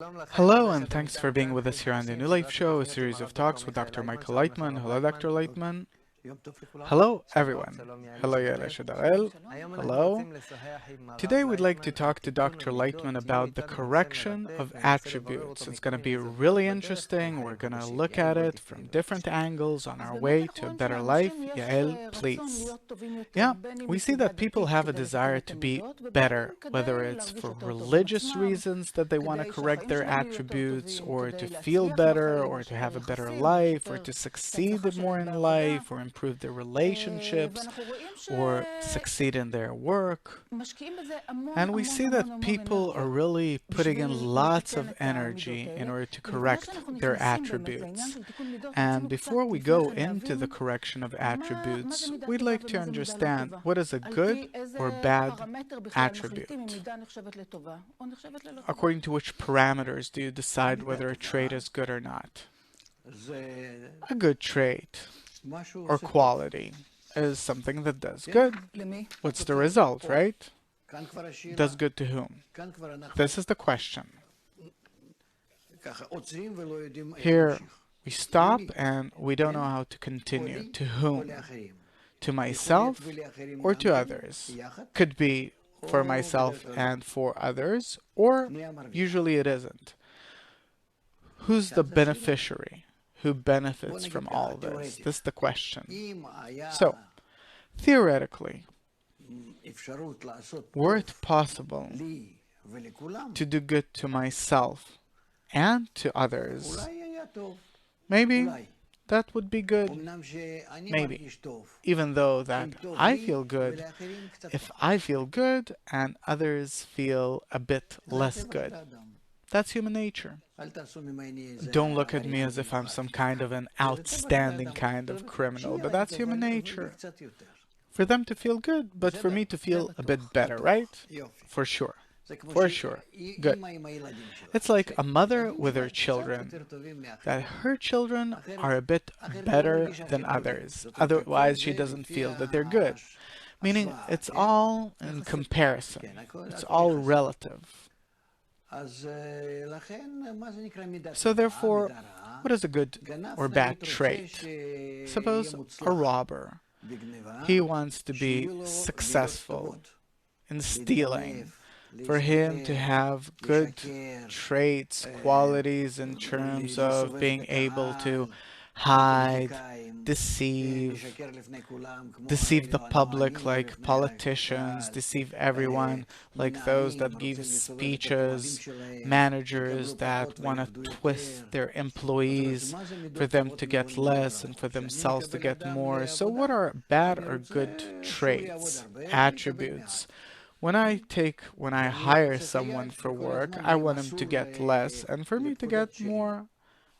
Hello, and thanks for being with us here on the New Life Show, a series of talks with Dr. Michael Leitman. Hello, Dr. Leitman. Hello, everyone. Hello, Yael Shadarel. Hello. Today we'd like to talk to Dr. Leitman about the correction of attributes. It's going to be really interesting. We're going to look at it from different angles on our way to a better life. Yael, please. Yeah, we see that people have a desire to be better, whether it's for religious reasons that they want to correct their attributes, or to feel better, or to have a better life, or to succeed more in life, or improve their relationships, or succeed in their work. And we see that people are really putting in lots of energy in order to correct their attributes. And before we go into the correction of attributes, we'd like to understand what is a good or bad attribute. According to which parameters do you decide whether a trait is good or not? A good trait or quality is something that does good. What's the result, right? Does good to whom? This is the question. Here we stop and we don't know how to continue. To whom? To myself or to others? Could be for myself and for others, or usually it isn't. Who's the beneficiary? Who benefits from all this? This is the question. So, theoretically, were it possible to do good to myself and to others, maybe that would be good. Maybe. Even though that I feel good, if I feel good and others feel a bit less good. That's human nature. Don't look at me as if I'm some kind of an outstanding kind of criminal, but that's human nature. For them to feel good, but for me to feel a bit better, right? For sure. For sure. Good. It's like a mother with her children, that her children are a bit better than others. Otherwise, she doesn't feel that they're good. Meaning, it's all in comparison. It's all relative. So therefore, what is a good or bad trait? Suppose a robber. He wants to be successful in stealing. For him to have good traits, qualities in terms of being able to hide, deceive the public like politicians, deceive everyone like those that give speeches, managers that want to twist their employees for them to get less and for themselves to get more. So what are bad or good traits, attributes? When I hire someone for work, I want him to get less and for me to get more.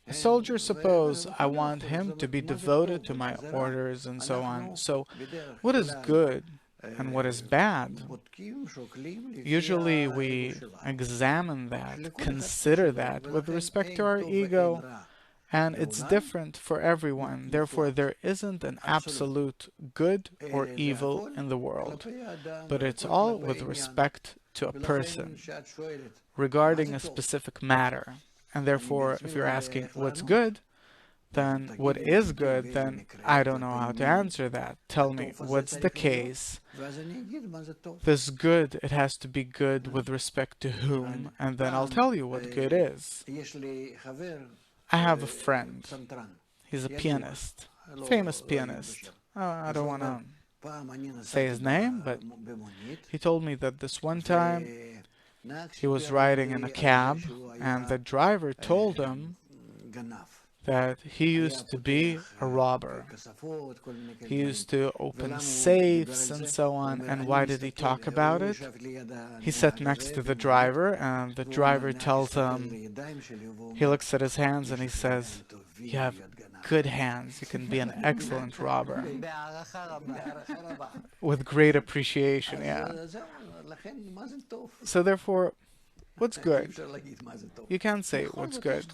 A soldier, suppose I want him to be devoted to my orders and so on. So what is good and what is bad? Usually we examine that, consider that with respect to our ego. And it's different for everyone. Therefore, there isn't an absolute good or evil in the world. But it's all with respect to a person, regarding a specific matter. And therefore, if you're asking what's good, then what is good, then I don't know how to answer that. Tell me, what's the case? This good, it has to be good with respect to whom, and then I'll tell you what good is. I have a friend. He's a pianist, famous pianist. I don't want to say his name, but he told me that this one time he was riding in a cab and the driver told him that he used to be a robber. He used to open safes and so on. And why did he talk about it? He sat next to the driver and the driver tells him, he looks at his hands and he says, "You have good hands. You can be an excellent robber." With great appreciation, yeah. So therefore, what's good. You can't say what's good.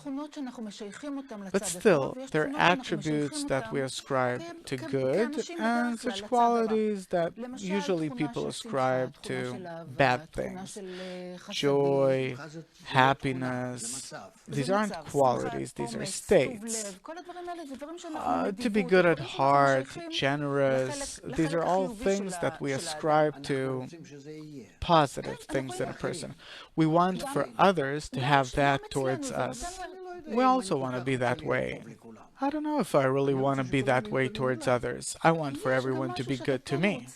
But still, there are attributes that we ascribe to good and such qualities that usually people ascribe to bad things. Joy, happiness. These aren't qualities, these are states. To be good at heart, generous, these are all things that we ascribe to positive things in a person. We want for others to have that towards us. We also want to be that way. I don't know if I really want to be that way towards others. I want for everyone to be good to me.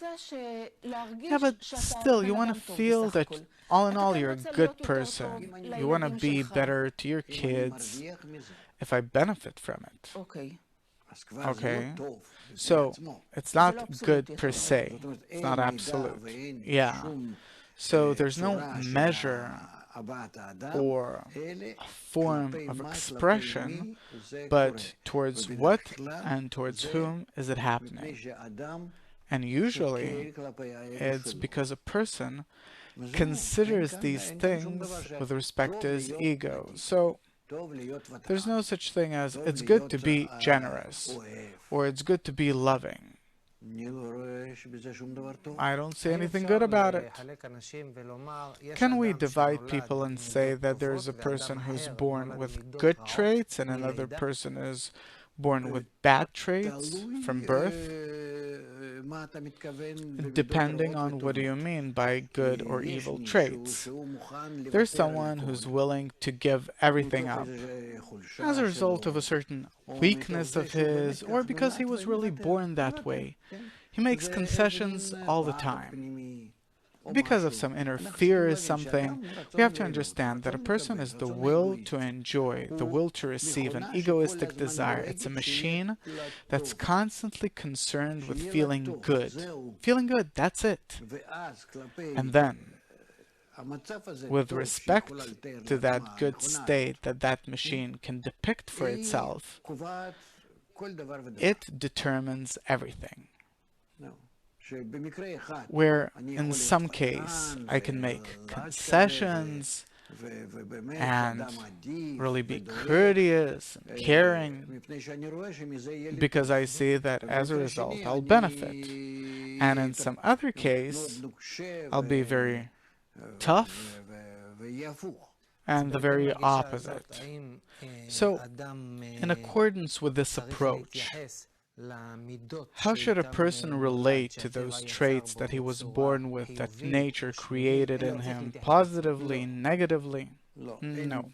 Yeah, but still, you want to feel that all in all, you're a good person. You want to be better to your kids if I benefit from it. Okay? So, it's not good per se. It's not absolute. Yeah. So, there's no measure or a form of expression, but towards what and towards whom is it happening? And usually, it's because a person considers these things with respect to his ego. So, there's no such thing as it's good to be generous or it's good to be loving. I don't see anything good about it. Can we divide people and say that there's a person who's born with good traits and another person is born with bad traits from birth? Depending on what do you mean by good or evil traits. There's someone who's willing to give everything up as a result of a certain weakness of his or because he was really born that way. He makes concessions all the time. Because of some inner fear or something, we have to understand that a person is the will to enjoy, the will to receive, an egoistic desire. It's a machine that's constantly concerned with feeling good. Feeling good, that's it. And then, with respect to that good state that that machine can depict for itself, it determines everything. Where in some case I can make concessions and really be courteous and caring because I see that as a result I'll benefit. And in some other case I'll be very tough and the very opposite. So, in accordance with this approach, how should a person relate to those traits that he was born with, that nature created in him, positively, negatively? No.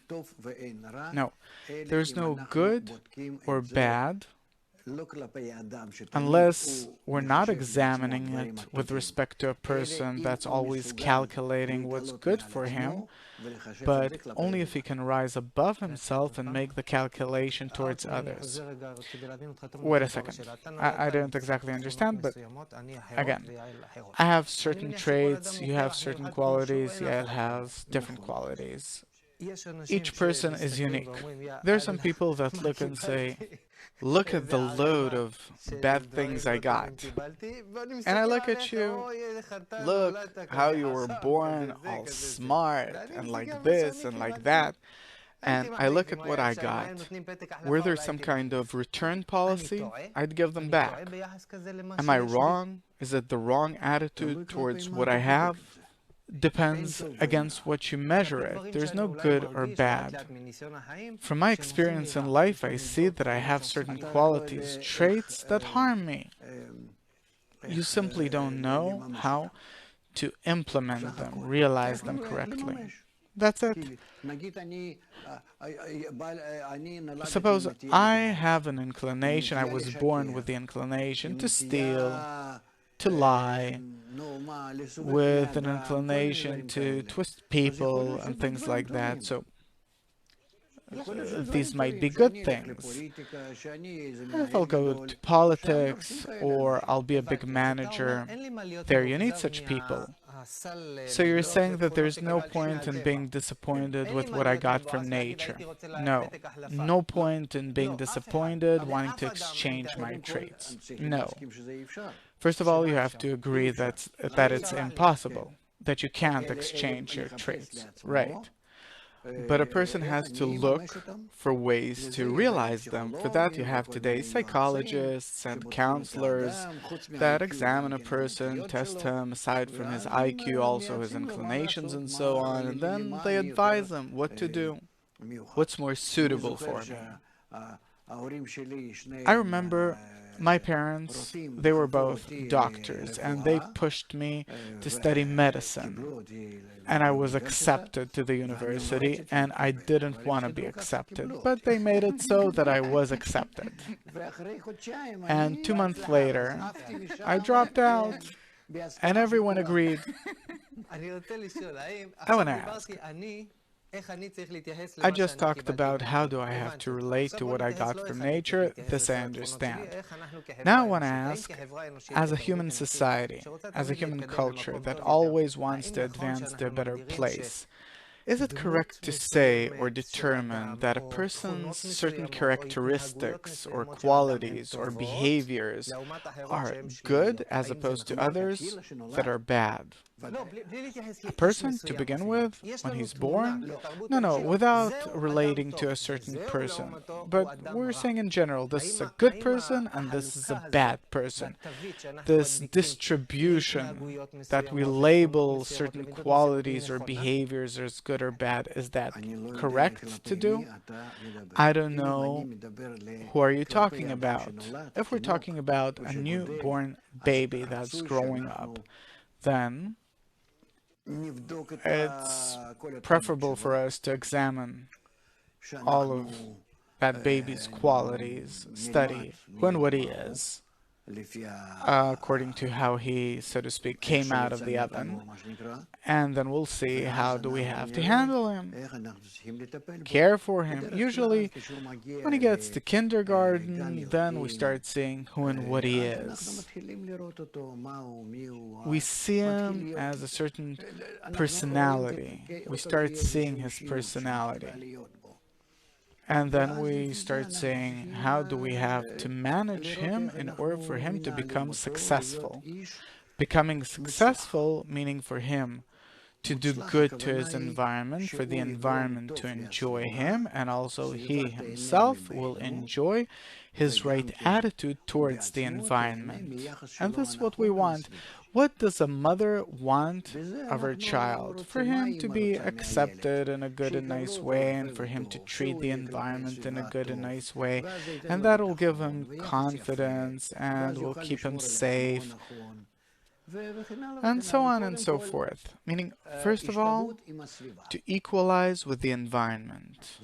No. There's no good or bad unless we're not examining it with respect to a person that's always calculating what's good for him, but only if he can rise above himself and make the calculation towards others. Wait a second. I don't exactly understand, but again, I have certain traits, you have certain qualities, Yael has different qualities. Each person is unique. There are some people that look and say, look at the load of bad things I got. And I look at you, look how you were born all smart and like this and like that. And I look at what I got. Were there some kind of return policy? I'd give them back. Am I wrong? Is it the wrong attitude towards what I have? Depends against what you measure it. There's no good or bad. From my experience in life, I see that I have certain qualities, traits that harm me. You simply don't know how to implement them, realize them correctly. That's it. Suppose I have an inclination, I was born with the inclination to steal, to lie, with an inclination to twist people and things like that. So these might be good things. If I'll go to politics or I'll be a big manager, there you need such people. So you're saying that there's no point in being disappointed with what I got from nature. No. No point in being disappointed, wanting to exchange my traits. No. First of all, you have to agree that it's impossible, that you can't exchange your traits, right? but a person has to look for ways to realize them. For that, you have today psychologists and counselors that examine a person, test him, aside from his IQ, also his inclinations and so on, and then they advise him what to do, what's more suitable for him. I remember my parents, they were both doctors, and they pushed me to study medicine. And I was accepted to the university, and I didn't want to be accepted, but they made it so that I was accepted. And 2 months later, I dropped out, and everyone agreed. I want to ask, I just talked about how do I have to relate to what I got from nature. This I understand. Now I want to ask, as a human society, as a human culture that always wants to advance to a better place, is it correct to say or determine that a person's certain characteristics or qualities or behaviors are good as opposed to others that are bad? A person, to begin with, when he's born? No, without relating to a certain person. But we're saying in general, this is a good person and this is a bad person. This distribution that we label certain qualities or behaviors as good or bad, is that correct to do? I don't know. Who are you talking about? If we're talking about a newborn baby that's growing up, then it's preferable for us to examine all of that baby's qualities, study who and what he is, according to how he, so to speak, came out of the oven, and then we'll see how do we have to handle him, care for him. Usually, when he gets to kindergarten, then we start seeing who and what he is. We see him as a certain personality. We start seeing his personality. And then we start saying, how do we have to manage him in order for him to become successful? Becoming successful meaning for him to do good to his environment, for the environment to enjoy him, and also he himself will enjoy his right attitude towards the environment. And this is what we want. What does a mother want of her child? For him to be accepted in a good and nice way, and for him to treat the environment in a good and nice way, and that will give him confidence and will keep him safe, and so on and so forth. Meaning, first of all, to equalize with the environment.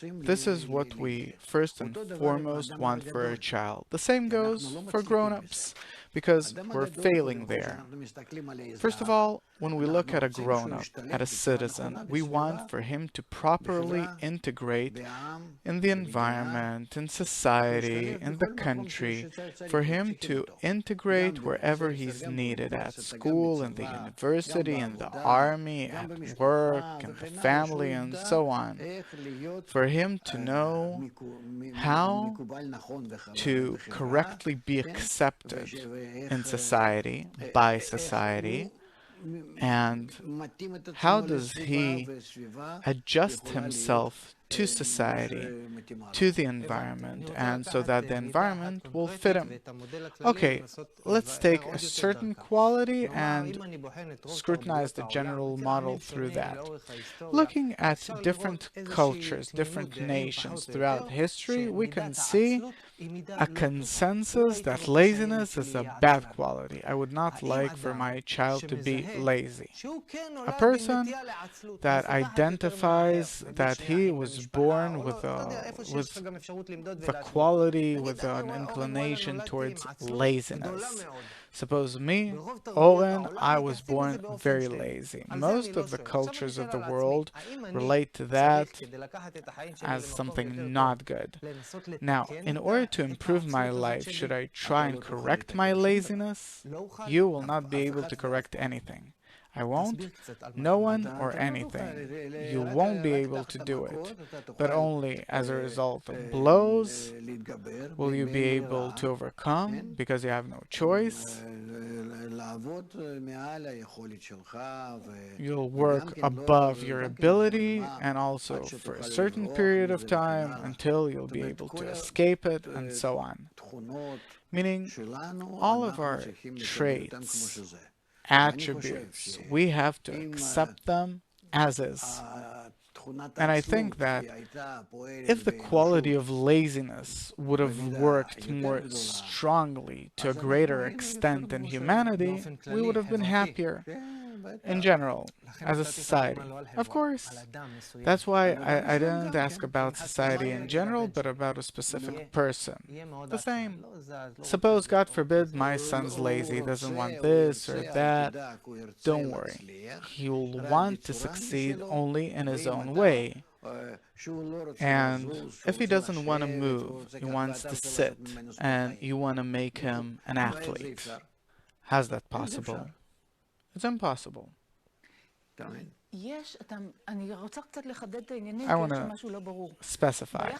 This is what we first and foremost want for a child. The same goes for grown-ups, because we're failing there. First of all, when we look at a grown-up, at a citizen, we want for him to properly integrate in the environment, in society, in the country, for him to integrate wherever he's needed, at school, in the university, in the army, at work, in the family, and so on. For him to know how to correctly be accepted in society, by society, and how does he adjust himself to society, to the environment, and so that the environment will fit him. Okay, let's take a certain quality and scrutinize the general model through that. Looking at different cultures, different nations throughout history, we can see a consensus that laziness is a bad quality. I would not like for my child to be lazy. A person that identifies that he was born with the quality, with an inclination towards laziness. Suppose me, Oren, I was born very lazy. Most of the cultures of the world relate to that as something not good. Now, in order to improve my life, should I try and correct my laziness? You will not be able to correct anything. I won't, no one or anything. You won't be able to do it, but only as a result of blows will you be able to overcome, because you have no choice. You'll work above your ability and also for a certain period of time until you'll be able to escape it and so on. Meaning, all of our traits, attributes, we have to accept them as is. And I think that if the quality of laziness would have worked more strongly to a greater extent in humanity, we would have been happier in general, as a society. Of course, that's why I didn't ask about society in general, but about a specific person. The same. Suppose, God forbid, my son's lazy, doesn't want this or that. Don't worry. He will want to succeed only in his own way. And if he doesn't want to move, he wants to sit, and you want to make him an athlete. How's that possible? It's impossible. I want to specify.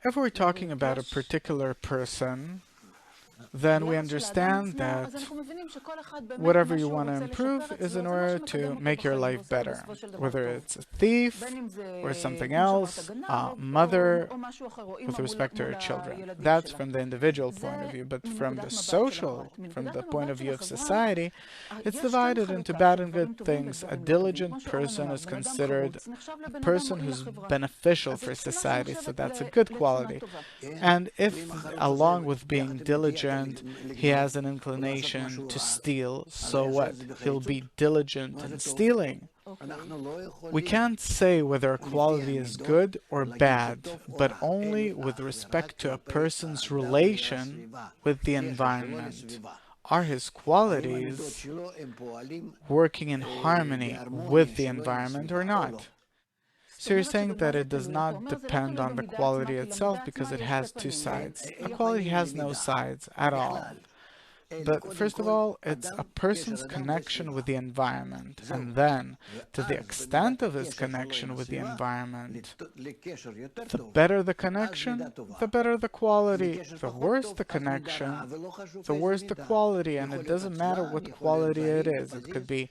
If we're talking about a particular person, then we understand that whatever you want to improve is in order to make your life better. Whether it's a thief or something else, a mother with respect to her children. That's from the individual point of view. But from the social, from the point of view of society, it's divided into bad and good things. A diligent person is considered a person who's beneficial for society, so that's a good quality. And if, along with being diligent, he has an inclination to steal, so what? He'll be diligent in stealing. We can't say whether a quality is good or bad, but only with respect to a person's relation with the environment. Are his qualities working in harmony with the environment or not? So you're saying that it does not depend on the quality itself because it has two sides. A quality has no sides at all. But first of all, it's a person's connection with the environment, and then, to the extent of his connection with the environment, the better the connection, the better the quality. The worse the connection, the worse the quality, and it doesn't matter what quality it is. It could be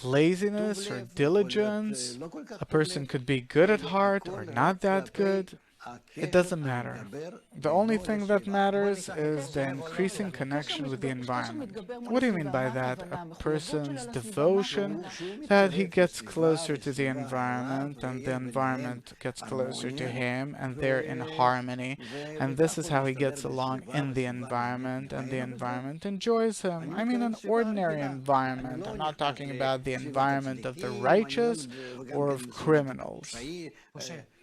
laziness or diligence. A person could be good at heart or not that good. It doesn't matter. The only thing that matters is the increasing connection with the environment. What do you mean by that? A person's devotion, that he gets closer to the environment and the environment gets closer to him and they're in harmony, and this is how he gets along in the environment and the environment enjoys him. I mean an ordinary environment. I'm not talking about the environment of the righteous or of criminals.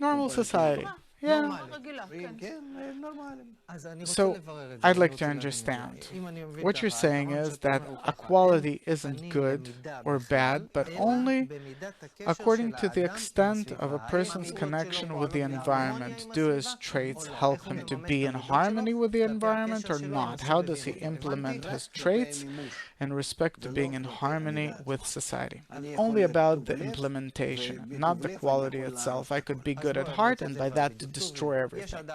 Normal society. Yeah. So, I'd like to understand. What you're saying is that a quality isn't good or bad, but only according to the extent of a person's connection with the environment. Do his traits help him to be in harmony with the environment or not? How does he implement his traits in respect to being in harmony with society? Only about the implementation, not the quality itself. I could be good at heart and by that to destroy everything.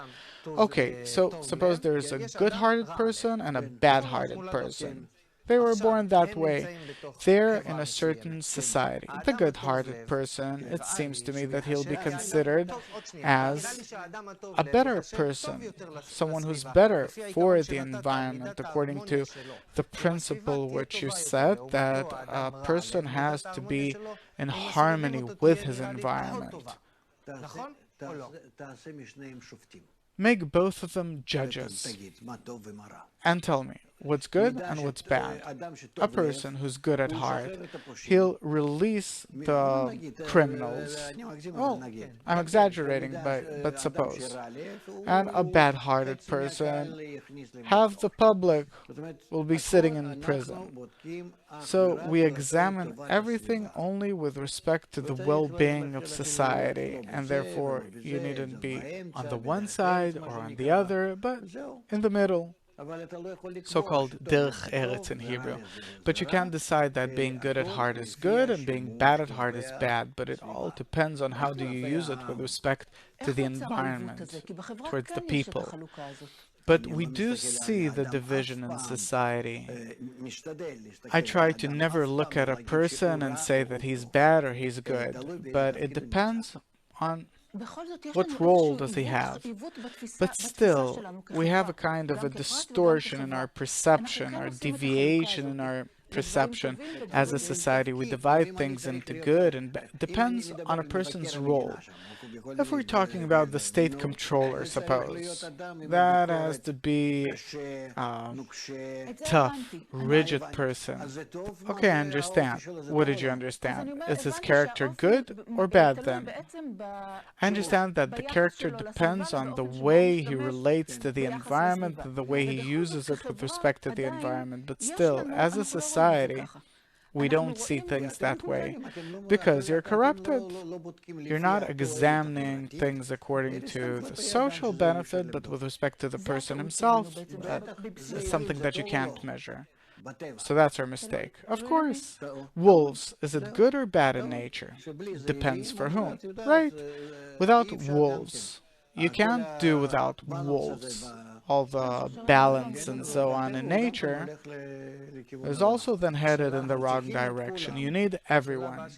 Okay, so suppose there's a good-hearted person and a bad-hearted person. They were born that way. They're in a certain society. The good-hearted person, it seems to me that he'll be considered as a better person, someone who's better for the environment, according to the principle which you said, that a person has to be in harmony with his environment. Make both of them judges and tell me what's good and what's bad. A person who's good at heart, he'll release the criminals. Well, I'm exaggerating, but suppose. And a bad-hearted person, half the public will be sitting in prison. So we examine everything only with respect to the well-being of society, and therefore you needn't be on the one side or on the other, but in the middle. So-called derech eretz in Hebrew. But you can't decide that being good at heart is good and being bad at heart is bad, but it all depends on how do you use it with respect to the environment, towards the people. But we do see the division in society. I try to never look at a person and say that he's bad or he's good, but it depends on what role does he have. But still, we have a kind of a distortion in our perception, or deviation in our perception as a society. We divide things into good and bad. Depends on a person's role. If we're talking about the state controller, suppose, that has to be a tough, rigid person. Okay, I understand. What did you understand? Is his character good or bad then? I understand that the character depends on the way he relates to the environment, the way he uses it with respect to the environment, but still, as a society, we don't see things that way because you're corrupted. You're not examining things according to the social benefit, but with respect to the person himself. That is something that you can't measure. So that's our mistake. Of course, wolves, is it good or bad in nature? Depends for whom, right? Without wolves, you can't do without wolves. All the balance and so on in nature is also then headed in the wrong direction. You need everyone.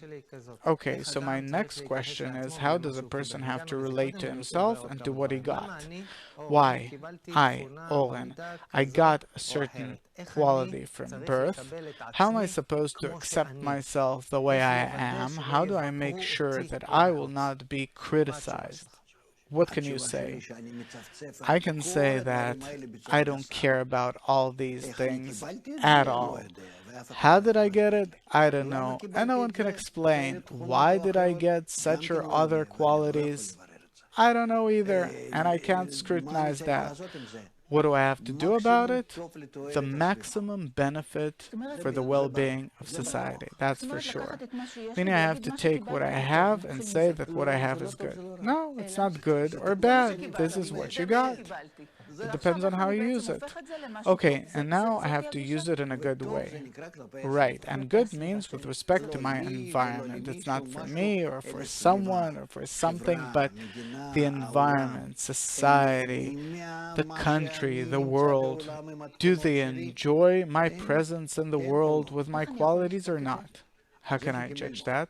Okay, so my next question is, how does a person have to relate to himself and to what he got? Why? Oren, I got a certain quality from birth. How am I supposed to accept myself the way I am? How do I make sure that I will not be criticized? What can you say? I can say that I don't care about all these things at all. How did I get it? I don't know. And no one can explain why did I get such or other qualities. I don't know either, and I can't scrutinize that. What do I have to do about it? The maximum benefit for the well-being of society, that's for sure. Meaning I have to take what I have and say that what I have is good. No, it's not good or bad. This is what you got. It depends on how you use it. Okay, and now I have to use it in a good way. Right, and good means with respect to my environment. It's not for me or for someone or for something, but the environment, society, the country, the world. Do they enjoy my presence in the world with my qualities or not? How can I judge that?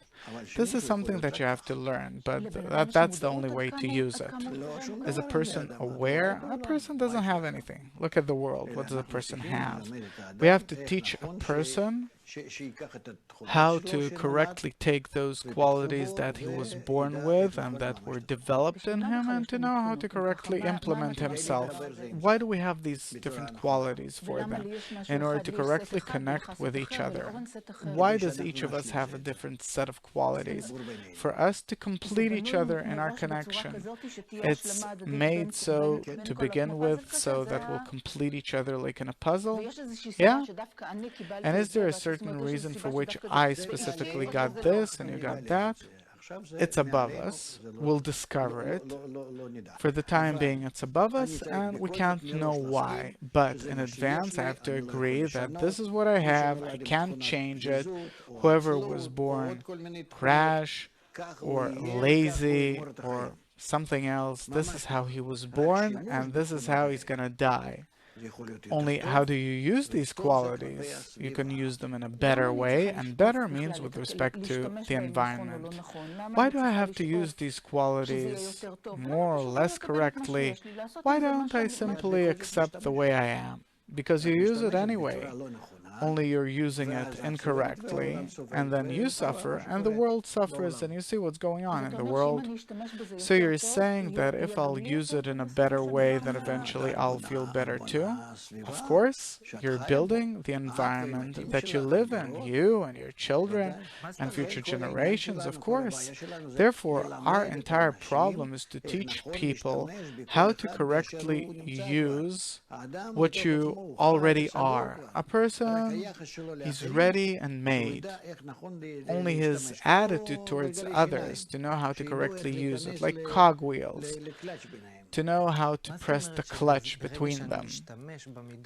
This is something that you have to learn, but that's the only way to use it. Is a person aware? A person doesn't have anything. Look at the world. What does a person have? We have to teach a person how to correctly take those qualities that he was born with and that were developed in him, and to know how to correctly implement himself. Why do we have these different qualities for them? In order to correctly connect with each other. Why does each of us have a different set of qualities? For us to complete each other in our connection. It's made so to begin with, so that we'll complete each other like in a puzzle. Yeah? And is there a certain reason for which I specifically got this and you got that? It's above us. We'll discover it. For the time being, it's above us, and we can't know why. But in advance, I have to agree that this is what I have. I can't change it. Whoever was born rash or lazy or something else, this is how he was born, and this is how he's gonna die. Only how do you use these qualities? You can use them in a better way, and better means with respect to the environment. Why do I have to use these qualities more or less correctly? Why don't I simply accept the way I am? Because you use it anyway. Only you're using it incorrectly, and then you suffer, and the world suffers, and you see what's going on in the world. So you're saying that if I'll use it in a better way, then eventually I'll feel better too? Of course, you're building the environment that you live in, you and your children and future generations, of course. Therefore, our entire problem is to teach people how to correctly use what you already are. A person, he's ready and made. Only his attitude towards others to know how to correctly use it, like cogwheels, to know how to press the clutch between them.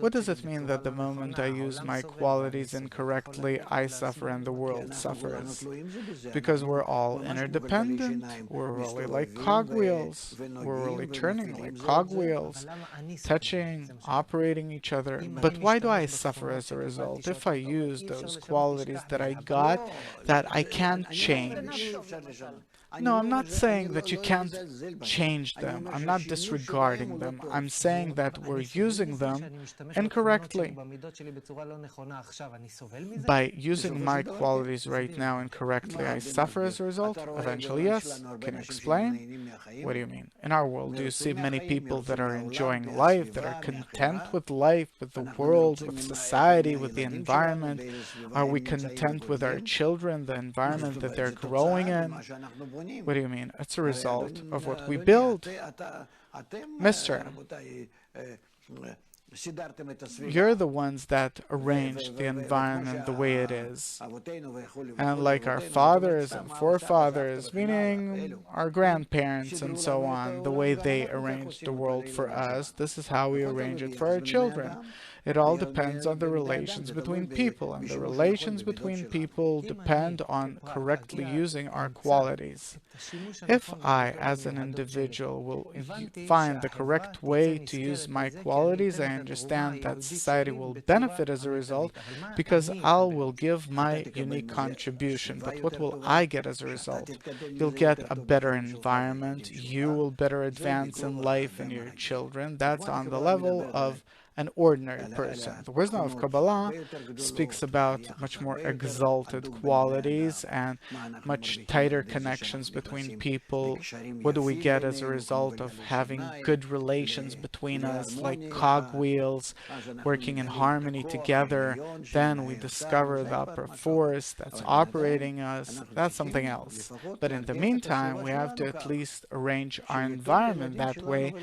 What does it mean that the moment I use my qualities incorrectly, I suffer and the world suffers? Because we're all interdependent. We're really like cogwheels. We're really turning like cogwheels, touching, operating each other. But why do I suffer as a result? If I use those qualities that I got that I can't change. No, I'm not saying that you can't change them. I'm not disregarding them. I'm saying that we're using them incorrectly. By using my qualities right now incorrectly, I suffer as a result? Eventually, yes. Can you explain? What do you mean? In our world, do you see many people that are enjoying life, that are content with life, with the world, with society, with the environment? Are we content with our children, the environment that they're growing in? What do you mean? It's a result of what we build. Mister, you're the ones that arranged the environment the way it is. And like our fathers and forefathers, meaning our grandparents and so on, the way they arranged the world for us, this is how we arrange it for our children. It all depends on the relations between people, and the relations between people depend on correctly using our qualities. If I, as an individual, will find the correct way to use my qualities, I understand that society will benefit as a result because I will give my unique contribution. But what will I get as a result? You'll get a better environment, you will better advance in life and your children. That's on the level of an ordinary person. The wisdom of Kabbalah speaks about much more exalted qualities and much tighter connections between people. What do we get as a result of having good relations between us, like cogwheels working in harmony together? Then we discover the upper force that's operating us. That's something else. But in the meantime, we have to at least arrange our environment that way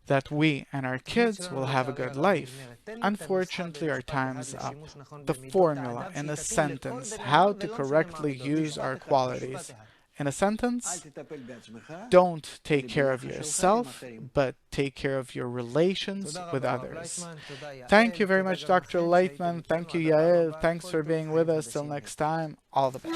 that we and our kids will have a good life. Unfortunately, our time's up. The formula in a sentence, how to correctly use our qualities. In a sentence, don't take care of yourself, but take care of your relations with others. Thank you very much, Dr. Leitman. Thank you, Yael. Thanks for being with us. Till next time, all the best.